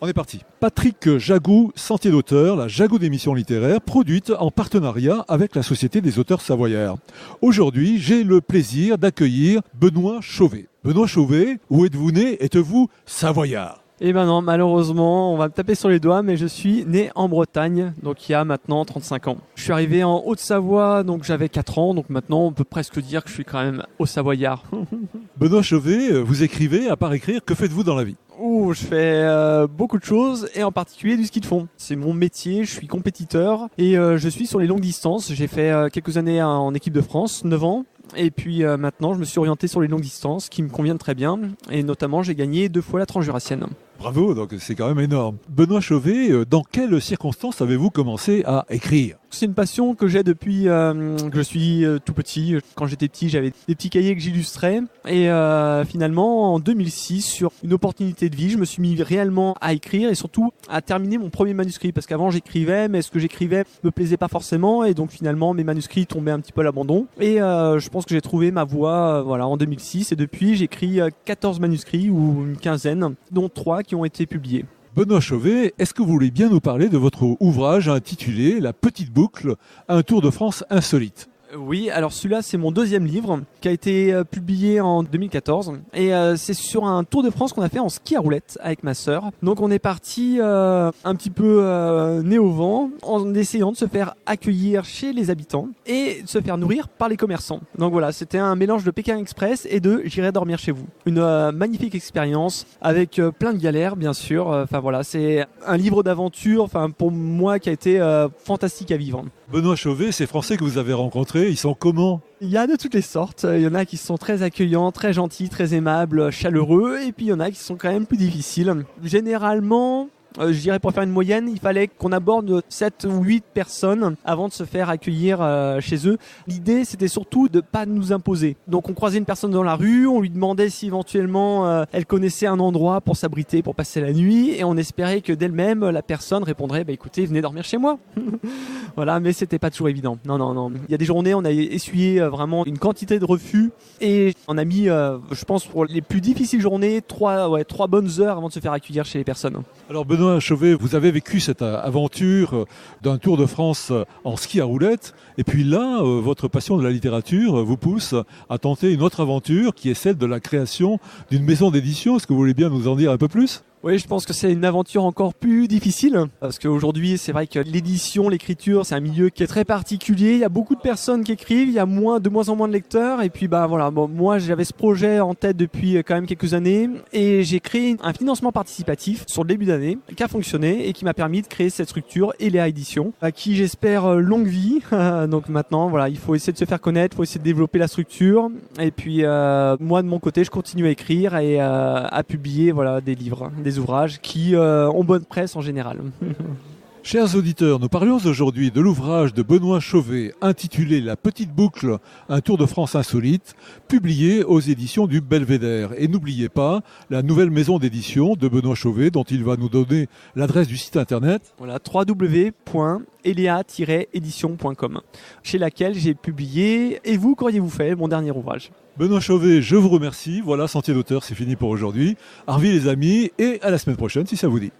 On est parti. Patrick Jagou, Sentier d'auteur, la Jagou d'émissions littéraires, produite en partenariat avec la Société des auteurs savoyards. Aujourd'hui, j'ai le plaisir d'accueillir Benoît Chauvet. Benoît Chauvet, où êtes-vous né? Êtes-vous savoyard? Eh ben non, malheureusement, on va me taper sur les doigts, mais je suis né en Bretagne, donc il y a maintenant 35 ans. Je suis arrivé en Haute-Savoie, donc j'avais 4 ans, donc maintenant on peut presque dire que je suis quand même haut-savoyard. Benoît Chauvet, vous écrivez, à part écrire, que faites-vous dans la vie? Je fais beaucoup de choses, et en particulier du ski de fond. C'est mon métier, je suis compétiteur, et je suis sur les longues distances. J'ai fait quelques années en équipe de France, 9 ans. Et puis maintenant, je me suis orienté sur les longues distances qui me conviennent très bien. Et notamment, j'ai gagné 2 fois la transjurassienne. Bravo, donc c'est quand même énorme. Benoît Chauvet, dans quelles circonstances avez-vous commencé à écrire? C'est une passion que j'ai depuis que je suis tout petit. Quand j'étais petit, j'avais des petits cahiers que j'illustrais. Et finalement, en 2006, sur une opportunité de vie, je me suis mis réellement à écrire et surtout à terminer mon premier manuscrit. Parce qu'avant, j'écrivais, mais ce que j'écrivais me plaisait pas forcément. Et donc finalement, mes manuscrits tombaient un petit peu à l'abandon. Et je pense que j'ai trouvé ma voie en 2006. Et depuis, j'écris 14 manuscrits ou une quinzaine, dont 3 qui ont été publiés. Benoît Chauvet, est-ce que vous voulez bien nous parler de votre ouvrage intitulé La Petite Boucle, un tour de France insolite? Oui, alors celui-là, c'est mon 2e livre qui a été publié en 2014 et c'est sur un tour de France qu'on a fait en ski à roulettes avec ma sœur. Donc on est parti un petit peu nez au vent en essayant de se faire accueillir chez les habitants et de se faire nourrir par les commerçants. Donc voilà, c'était un mélange de Pékin Express et de J'irai dormir chez vous. Une magnifique expérience avec plein de galères bien sûr. Enfin voilà, c'est un livre d'aventure pour moi qui a été fantastique à vivre. Benoît Chauvet, ces Français que vous avez rencontrés, ils sont comment? Il y a de toutes les sortes. Il y en a qui sont très accueillants, très gentils, très aimables, chaleureux. Et puis il y en a qui sont quand même plus difficiles. Généralement, je dirais pour faire une moyenne, il fallait qu'on aborde 7 ou 8 personnes avant de se faire accueillir chez eux. L'idée, c'était surtout de pas nous imposer. Donc on croisait une personne dans la rue, on lui demandait si éventuellement elle connaissait un endroit pour s'abriter, pour passer la nuit, et on espérait que d'elle-même, la personne répondrait écoutez, venez dormir chez moi. Voilà, mais c'était pas toujours évident. Non. Il y a des journées, on a essuyé vraiment une quantité de refus, et on a mis, je pense, pour les plus difficiles journées, 3 bonnes heures avant de se faire accueillir chez les personnes. Alors Benoît Chauvet, vous avez vécu cette aventure d'un Tour de France en ski à roulettes, et puis là, votre passion de la littérature vous pousse à tenter une autre aventure qui est celle de la création d'une maison d'édition. Est-ce que vous voulez bien nous en dire un peu plus ? Oui, je pense que c'est une aventure encore plus difficile parce qu'aujourd'hui, c'est vrai que l'édition, l'écriture, c'est un milieu qui est très particulier. Il y a beaucoup de personnes qui écrivent, il y a de moins en moins de lecteurs. Et puis, moi, j'avais ce projet en tête depuis quand même quelques années et j'ai créé un financement participatif sur le début d'année qui a fonctionné et qui m'a permis de créer cette structure Eléa Édition, à qui j'espère longue vie. Donc maintenant, il faut essayer de se faire connaître, il faut essayer de développer la structure. Et puis, moi, de mon côté, je continue à écrire et à publier des livres, des ouvrages qui ont bonne presse en général. Chers auditeurs, nous parlions aujourd'hui de l'ouvrage de Benoît Chauvet intitulé La Petite Boucle, un tour de France insolite, publié aux éditions du Belvédère. Et n'oubliez pas la nouvelle maison d'édition de Benoît Chauvet dont il va nous donner l'adresse du site internet. Voilà, www.elea-édition.com, chez laquelle j'ai publié Et vous, qu'auriez-vous fait, mon dernier ouvrage. Benoît Chauvet, je vous remercie. Voilà, Sentier d'auteur, c'est fini pour aujourd'hui. Au revoir les amis et à la semaine prochaine si ça vous dit.